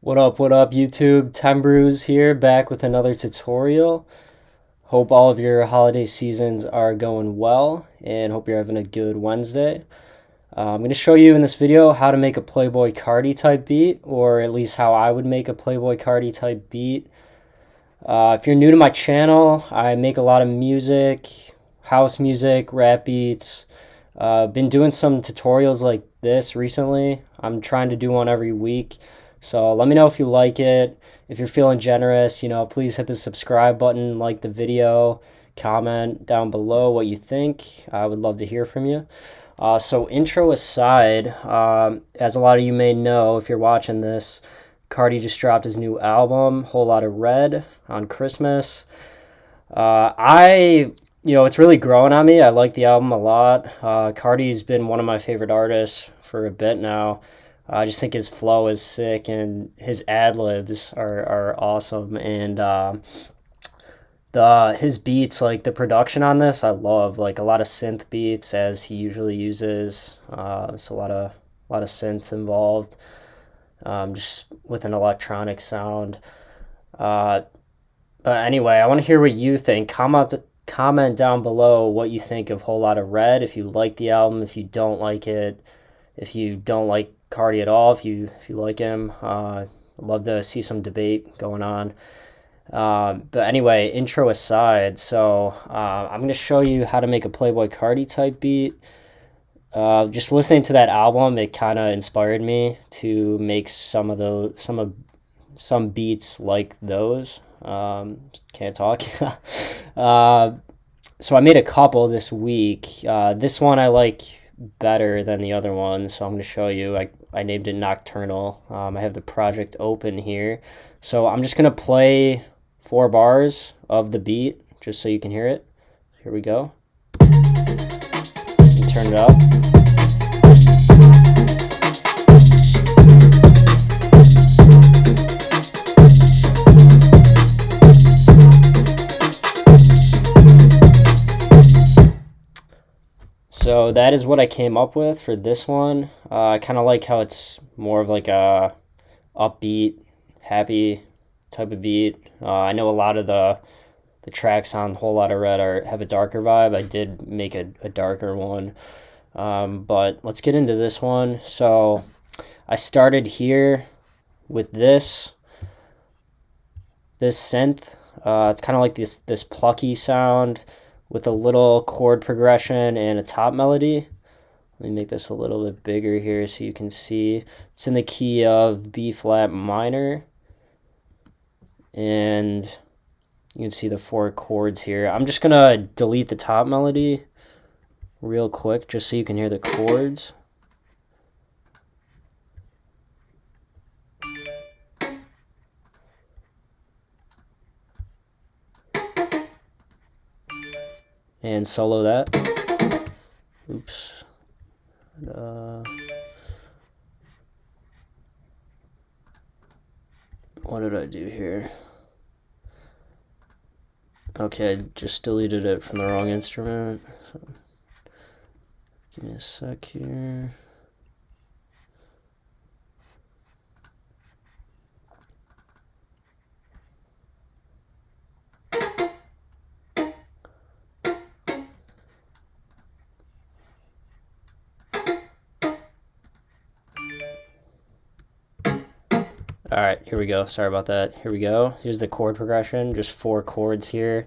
What up, YouTube? Tembrews here, back with another tutorial. Hope all of your holiday seasons are going well, and hope you're having a good Wednesday. I'm going to show you in this video how to make a Playboi Carti type beat, or at least how I would make a Playboi Carti type beat. If you're new to my channel, I make a lot of music, house music, rap beats. Been doing some tutorials like this recently. I'm trying to do one every week. So let me know if you like it. If you're feeling generous, please hit the subscribe button, like the video, comment down below what you think. I would love to hear from you. So intro aside, as a lot of you may know, if you're watching this, Carti just dropped his new album, Whole Lotta Red, on Christmas. It's really growing on me. I like the album a lot. Carti's been one of my favorite artists for a bit now. I just think his flow is sick and his ad libs are awesome. And his beats, like the production on this, I love. Like a lot of synth beats as he usually uses. So a lot of synths involved, just with an electronic sound. But anyway, I want to hear what you think. Comment down below what you think of Whole Lotta Red. If you like the album, if you don't like it, if you don't like Carti at all, if you like him, I'd love to see some debate going on. But anyway, intro aside, so I'm gonna show you how to make a Playboi Carti type beat. Just listening to that album, it kind of inspired me to make some beats like those. Can't talk. So I made a couple this week. This one I like better than the other one, so I'm going to show you. I named it Nocturnal. I have the project open here. So I'm just going to play 4 bars of the beat just so you can hear it. Here we go. Turn it up. So that is what I came up with for this one. I kind of like how it's more of like a upbeat, happy type of beat. I know a lot of the tracks on Whole Lotta Red have a darker vibe. I did make a darker one. But let's get into this one. So I started here with this synth. It's kind of like this plucky sound with a little chord progression and a top melody. Let me make this a little bit bigger here so you can see. It's in the key of B flat minor. And you can see the 4 chords here. I'm just going to delete the top melody real quick just so you can hear the chords. And solo that. Oops. What did I do here? Okay, just deleted it from the wrong instrument. So, give me a sec here. All right, here we go. Sorry about that. Here we go. Here's the chord progression. Just 4 chords here.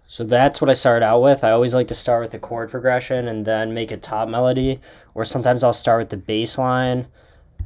So that's what I started out with. I always like to start with the chord progression and then make a top melody. Or sometimes I'll start with the bass line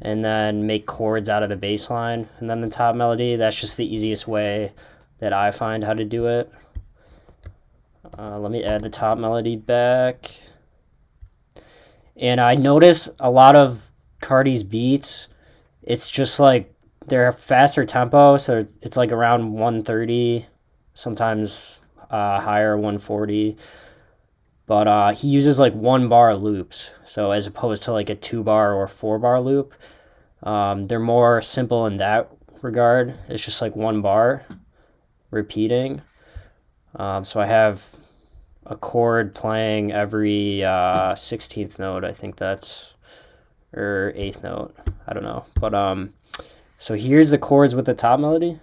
and then make chords out of the bass line and then the top melody. That's just the easiest way that I find how to do it. Let me add the top melody back. And I notice a lot of Carti's beats, it's just like they're faster tempo, so it's like around 130, sometimes higher, 140. But he uses like 1 bar loops, so as opposed to like a 2 bar or 4 bar loop. They're more simple in that regard. It's just like 1 bar repeating. So I have a chord playing every 16th note. I think that's, or 8th note. I don't know. But so here's the chords with the top melody.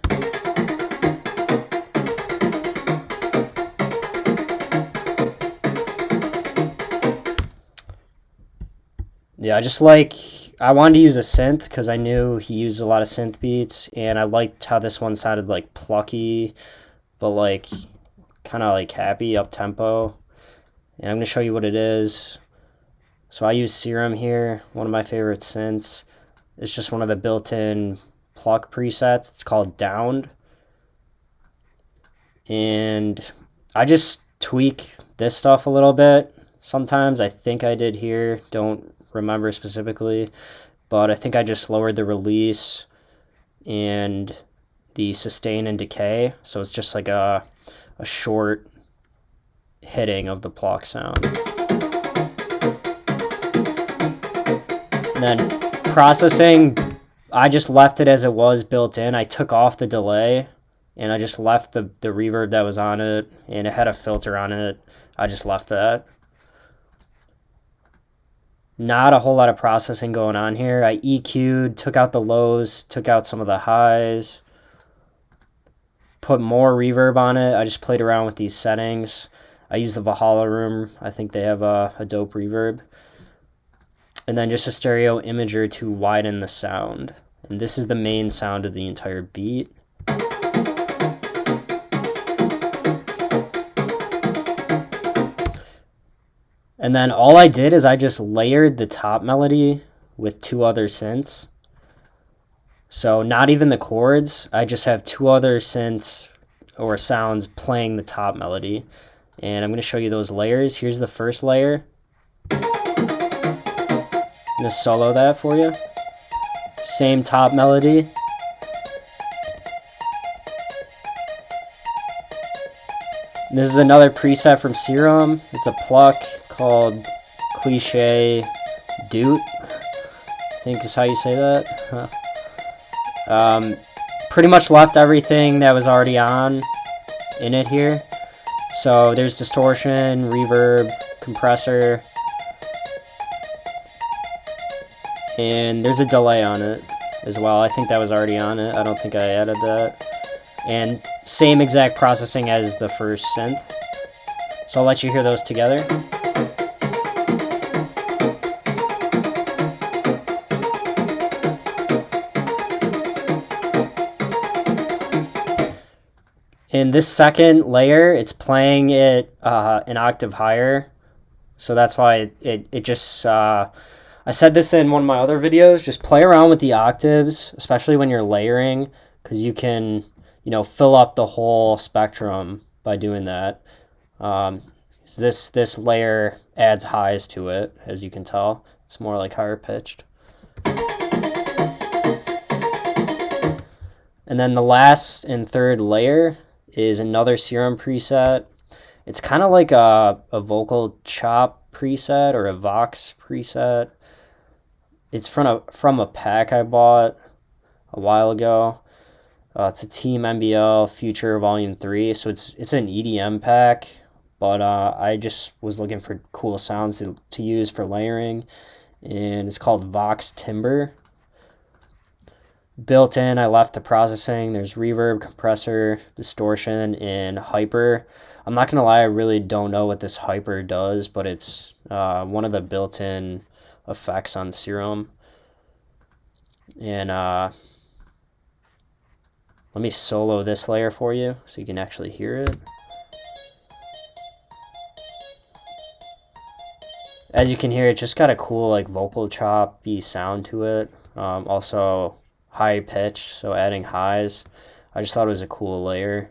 Yeah, I wanted to use a synth because I knew he used a lot of synth beats, and I liked how this one sounded like plucky, but like kind of like happy, up tempo. And I'm going to show you what it is. So I use Serum here, one of my favorite synths. It's just one of the built-in pluck presets. It's called Downed. And I just tweak this stuff a little bit. Sometimes I think I did here, don't remember specifically, but I think I just lowered the release and the sustain and decay, so it's just like a short hitting of the pluck sound. And then processing, I just left it as it was built in. I took off the delay and I just left the reverb that was on it, and it had a filter on it. I just left that. Not a whole lot of processing going on here. I EQ'd, took out the lows, took out some of the highs, put more reverb on it. I just played around with these settings. I use the Valhalla Room. I think they have a dope reverb. And then just a stereo imager to widen the sound. And this is the main sound of the entire beat. And then all I did is I just layered the top melody with two other synths. So not even the chords. I just have two other synths or sounds playing the top melody. And I'm going to show you those layers. Here's the first layer. I'm going to solo that for you. Same top melody. And this is another preset from Serum. It's a pluck called Cliche Doot, I think is how you say that. Pretty much left everything that was already on in it here. So there's distortion, reverb, compressor, and there's a delay on it as well. I think that was already on it. I don't think I added that. And same exact processing as the first synth. So I'll let you hear those together. In this second layer, it's playing it an octave higher. So that's why it just, I said this in one of my other videos, just play around with the octaves, especially when you're layering, because you can, fill up the whole spectrum by doing that. This layer adds highs to it, as you can tell. It's more like higher pitched. And then the last and third layer is another Serum preset. It's kind of like a vocal chop preset or a Vox preset. It's from a pack I bought a while ago. It's a Team MBL Future Volume 3, so it's an EDM pack, but I just was looking for cool sounds to use for layering, and it's called Vox Timber. Built in, I left the processing. There's reverb, compressor, distortion, and hyper. I'm not going to lie, I really don't know what this hyper does, but it's one of the built-in effects on Serum. And let me solo this layer for you so you can actually hear it. As you can hear, it just got a cool like vocal choppy sound to it. Also high pitch, so adding highs. I just thought it was a cool layer.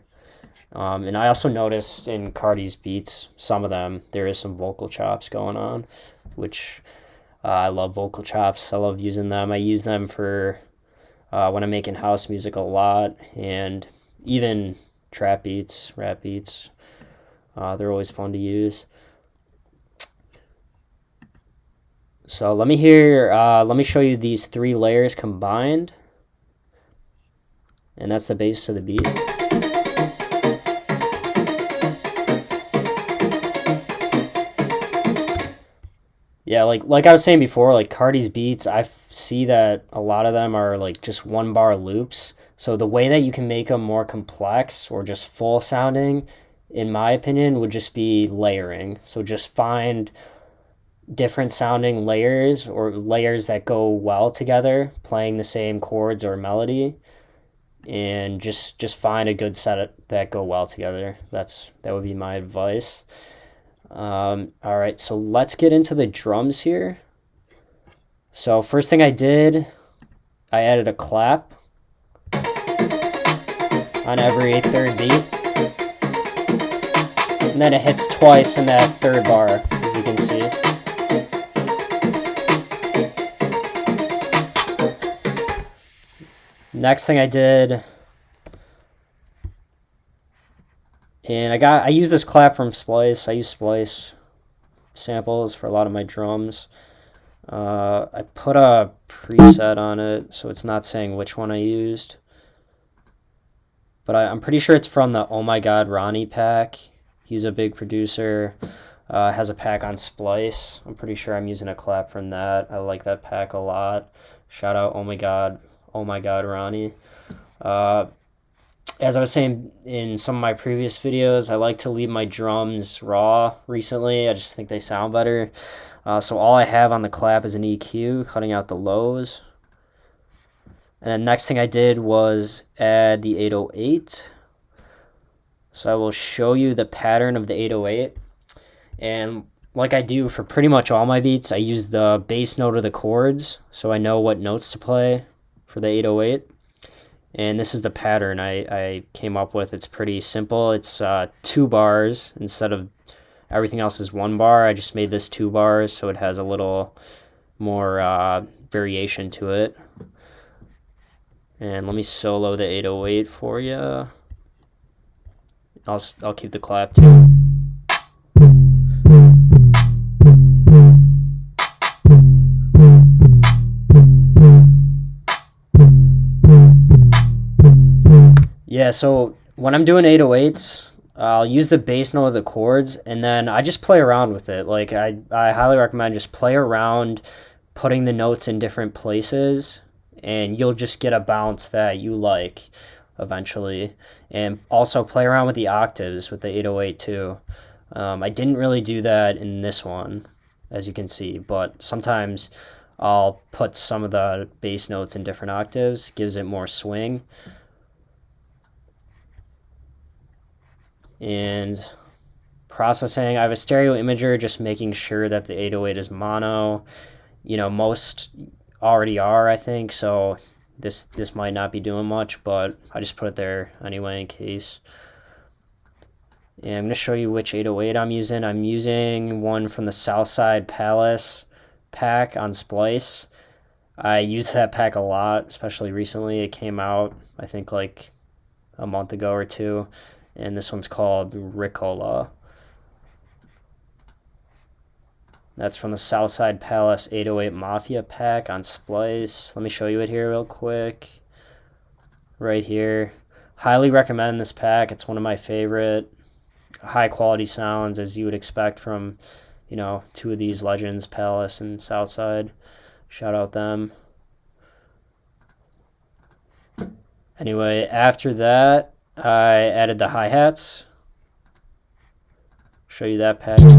And I also noticed in Carti's beats, some of them, there is some vocal chops going on, which I love vocal chops. I love using them. I use them for when I'm making house music a lot, and even trap beats, rap beats. They're always fun to use. So let me show you these three layers combined. And that's the basis of the beat. Yeah, like I was saying before, like Cardi's beats, see that a lot of them are like just one bar loops. So the way that you can make them more complex or just full sounding, in my opinion, would just be layering. So just find different sounding layers or layers that go well together, playing the same chords or melody, and just find a good set that go well together. That would be my advice. All right, so let's get into the drums here. So first thing I did, I added a clap on every third beat, and then it hits twice in that third bar, as you can see. Next thing I did, and I use this clap from Splice. I use Splice samples for a lot of my drums. I put a preset on it, so it's not saying which one I used. But I'm pretty sure it's from the Oh My God Ronnie pack. He's a big producer. Has a pack on Splice. I'm pretty sure I'm using a clap from that. I like that pack a lot. Shout out Oh My God Ronnie. As I was saying in some of my previous videos, I like to leave my drums raw recently. I just think they sound better. So all I have on the clap is an EQ, cutting out the lows. And then next thing I did was add the 808. So I will show you the pattern of the 808. And like I do for pretty much all my beats, I use the bass note of the chords, so I know what notes to play for the 808. And this is the pattern I came up with. It's pretty simple. It's 2 bars instead of everything else is 1 bar. I just made this 2 bars so it has a little more variation to it. And let me solo the 808 for you. I'll keep the clap too. Yeah, so when I'm doing 808s, I'll use the bass note of the chords, and then I just play around with it. Like I highly recommend just play around, putting the notes in different places, and you'll just get a bounce that you like eventually. And also play around with the octaves with the 808 too. I didn't really do that in this one, as you can see, but sometimes I'll put some of the bass notes in different octaves, gives it more swing. And processing, I have a stereo imager, just making sure that the 808 is mono. You know, most already are, I think, so this might not be doing much, but I just put it there anyway in case. And I'm going to show you which 808 I'm using. I'm using one from the Southside Palace pack on Splice. I use that pack a lot, especially recently. It came out, I think, like a month ago or two. And this one's called Ricola. That's from the Southside Palace 808 Mafia pack on Splice. Let me show you it here real quick. Right here. Highly recommend this pack. It's one of my favorite high quality sounds, as you would expect from, you know, 2 of these legends, Palace and Southside. Shout out them. Anyway, after that, I added the hi-hats. Show you that pattern.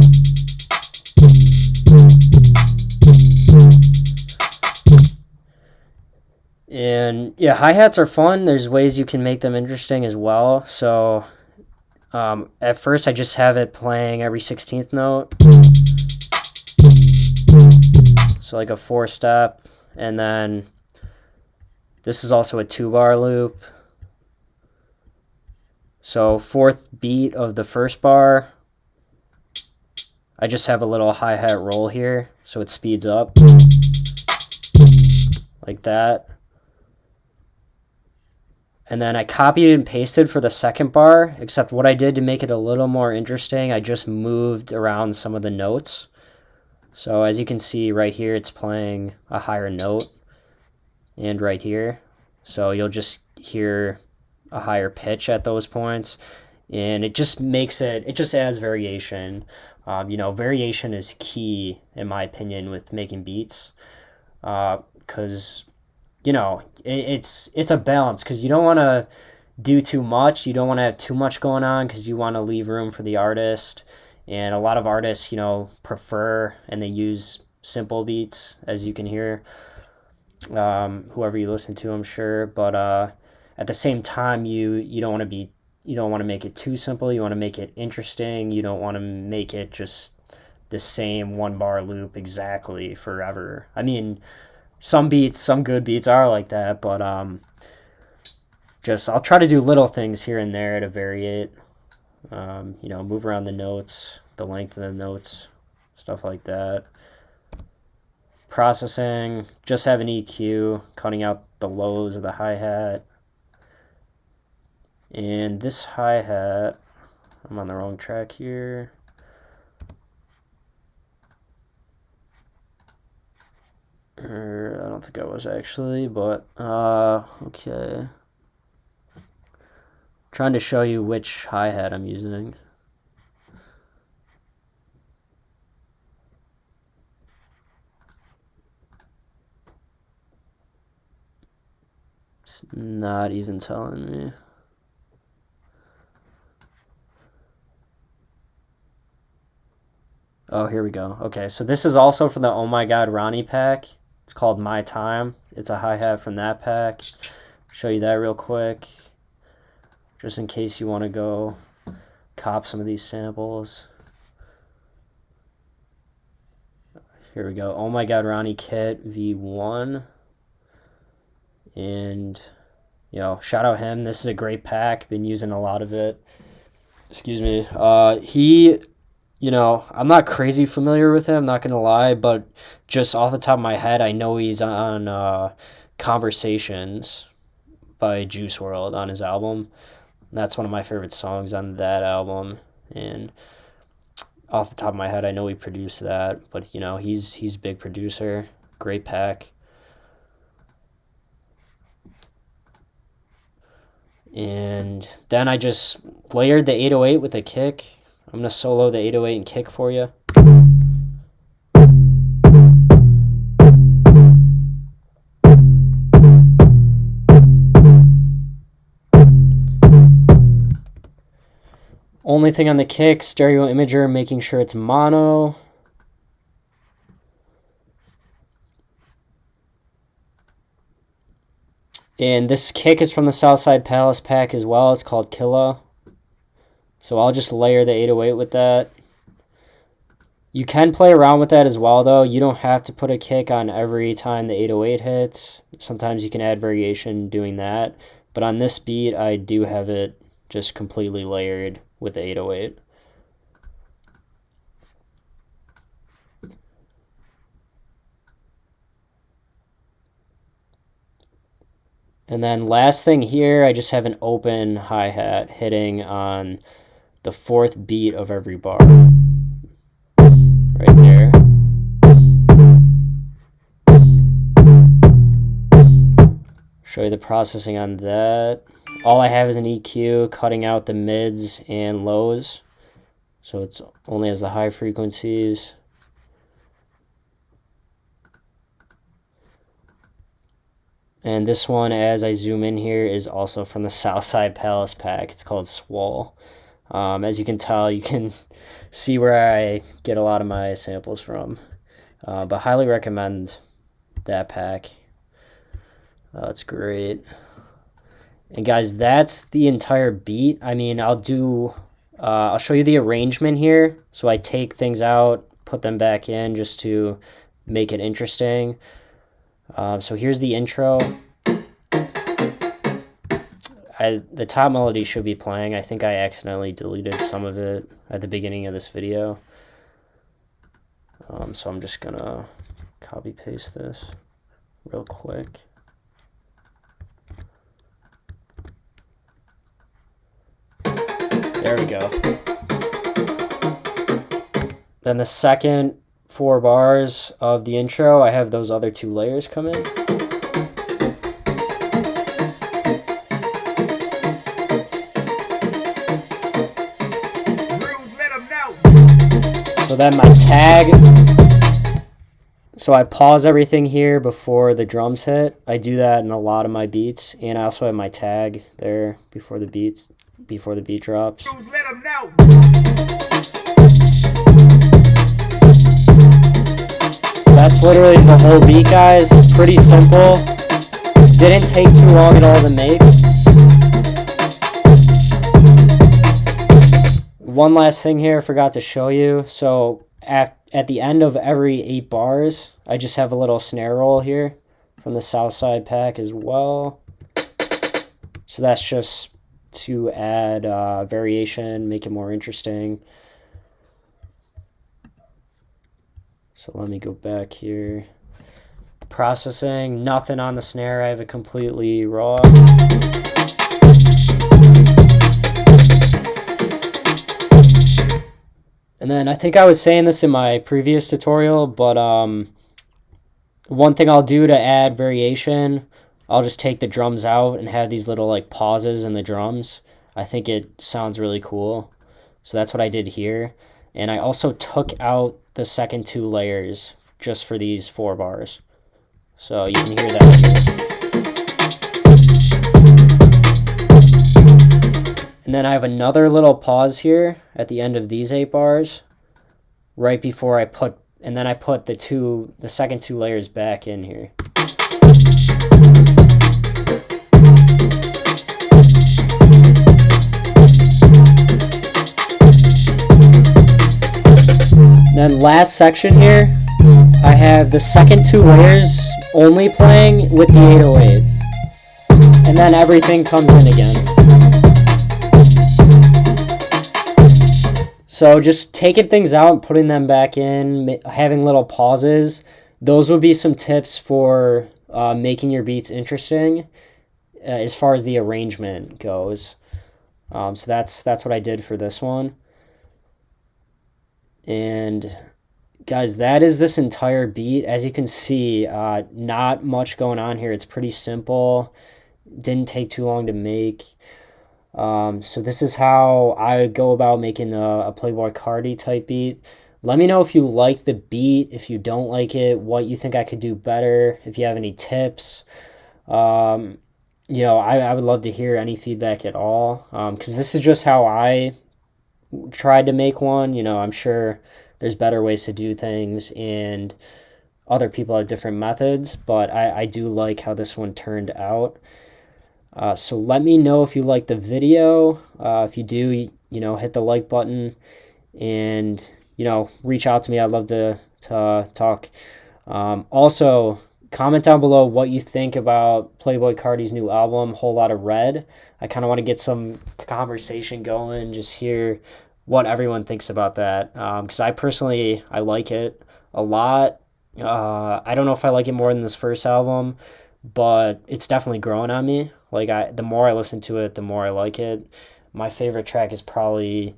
And yeah, hi-hats are fun. There's ways you can make them interesting as well. So at first I just have it playing every 16th note. So like a 4-step. And then this is also a 2-bar loop. So 4th beat of the 1st bar, I just have a little hi-hat roll here, so it speeds up like that. And then I copied and pasted for the 2nd bar, except what I did to make it a little more interesting, I just moved around some of the notes. So as you can see right here, it's playing a higher note, and right here. So you'll just hear a higher pitch at those points, and it just makes it just adds variation. Variation is key, in my opinion, with making beats. Because, it's a balance, because you don't want to do too much. You don't want to have too much going on, because you want to leave room for the artist. And a lot of artists, prefer and they use simple beats, as you can hear. Whoever you listen to, I'm sure. But at the same time, you don't want to make it too simple. You want to make it interesting. You don't want to make it just the same 1 bar loop exactly forever. I mean, some good beats are like that, but I'll try to do little things here and there to vary it. Move around the notes, the length of the notes, stuff like that. Processing, just have an EQ, cutting out the lows of the hi-hat. And this hi-hat, I'm on the wrong track here. I don't think I was actually, but okay. Trying to show you which hi-hat I'm using. It's not even telling me. Oh, here we go. Okay, so this is also from the Oh My God Ronnie pack. It's called My Time. It's a hi-hat from that pack. Show you that real quick, just in case you want to go cop some of these samples. Here we go. Oh My God Ronnie kit V1. And, shout out him. This is a great pack. Been using a lot of it. Excuse me. I'm not crazy familiar with him, not gonna lie, but just off the top of my head, I know he's on Conversations by Juice WRLD on his album. That's one of my favorite songs on that album, and off the top of my head, I know he produced that, but he's a big producer. Great pack. And then I just layered the 808 with a kick. I'm going to solo the 808 and kick for you. Only thing on the kick, stereo imager, making sure it's mono. And this kick is from the Southside Palace pack as well. It's called Killa. So I'll just layer the 808 with that. You can play around with that as well, though. You don't have to put a kick on every time the 808 hits. Sometimes you can add variation doing that. But on this beat, I do have it just completely layered with the 808. And then last thing here, I just have an open hi-hat hitting on the 4th beat of every bar. Right there. Show you the processing on that. All I have is an EQ cutting out the mids and lows. So it's only has the high frequencies. And this one, as I zoom in here, is also from the Southside Palace pack. It's called Swole. As you can tell, you can see where I get a lot of my samples from. But highly recommend that pack. It's great. And guys, that's the entire beat. I mean, I'll show you the arrangement here. So I take things out, put them back in just to make it interesting. So here's the intro. The top melody should be playing. I think I accidentally deleted some of it at the beginning of this video. So I'm just gonna copy paste this real quick. There we go. Then the second 4 bars of the intro, I have those other 2 layers come in. Let 'em know. So then my tag, so I pause everything here before the drums hit. I do that in a lot of my beats, and I also have my tag there before the beat drops. That's literally the whole beat, guys. Pretty simple. Didn't take too long at all to make. One last thing here I forgot to show you. So at the end of every 8 bars, I just have a little snare roll here from the Southside pack as well. So that's just to add variation, make it more interesting. So let me go back here. Processing, nothing on the snare. I have it completely raw. And then I think I was saying this in my previous tutorial, but one thing I'll do to add variation, I'll just take the drums out and have these little like pauses in the drums. I think it sounds really cool. So that's what I did here. And I also took out the second 2 layers just for these 4 bars. So you can hear that here. And then I have another little pause here at the end of these 8 bars, right before I put the second 2 layers back in here. Then last section here, I have the second 2 layers only playing with the 808. And then everything comes in again. So just taking things out and putting them back in, having little pauses, those would be some tips for making your beats interesting as far as the arrangement goes. So that's what I did for this one. And guys, that is this entire beat. As you can see, not much going on here. It's pretty simple. Didn't take too long to make. So this is how I go about making a Playboi Carti type beat. Let me know if you like the beat, if you don't like it, what you think I could do better, if you have any tips. I would love to hear any feedback at all, because this is just how I tried to make one. I'm sure there's better ways to do things, and other people have different methods, but I do like how this one turned out. So let me know if you like the video. If you do, hit the like button, and reach out to me. I'd love to talk. Also, comment down below what you think about Playboi Carti's new album, Whole Lotta Red. I kind of want to get some conversation going, just hear what everyone thinks about that, because I like it a lot. I don't know if I like it more than this first album, but it's definitely growing on me. The more I listen to it, the more I like it. My favorite track is probably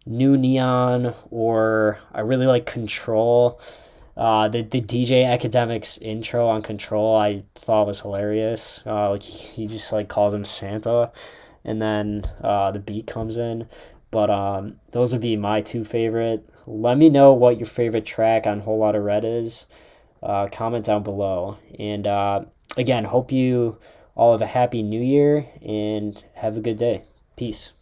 New Neon, or I really like Control. The DJ Academics intro on Control I thought was hilarious. He just calls him Santa, and then the beat comes in. But those would be my 2 favorite. Let me know what your favorite track on Whole Lotta Red is. Comment down below. And again, hope you all have a happy new year and have a good day. Peace.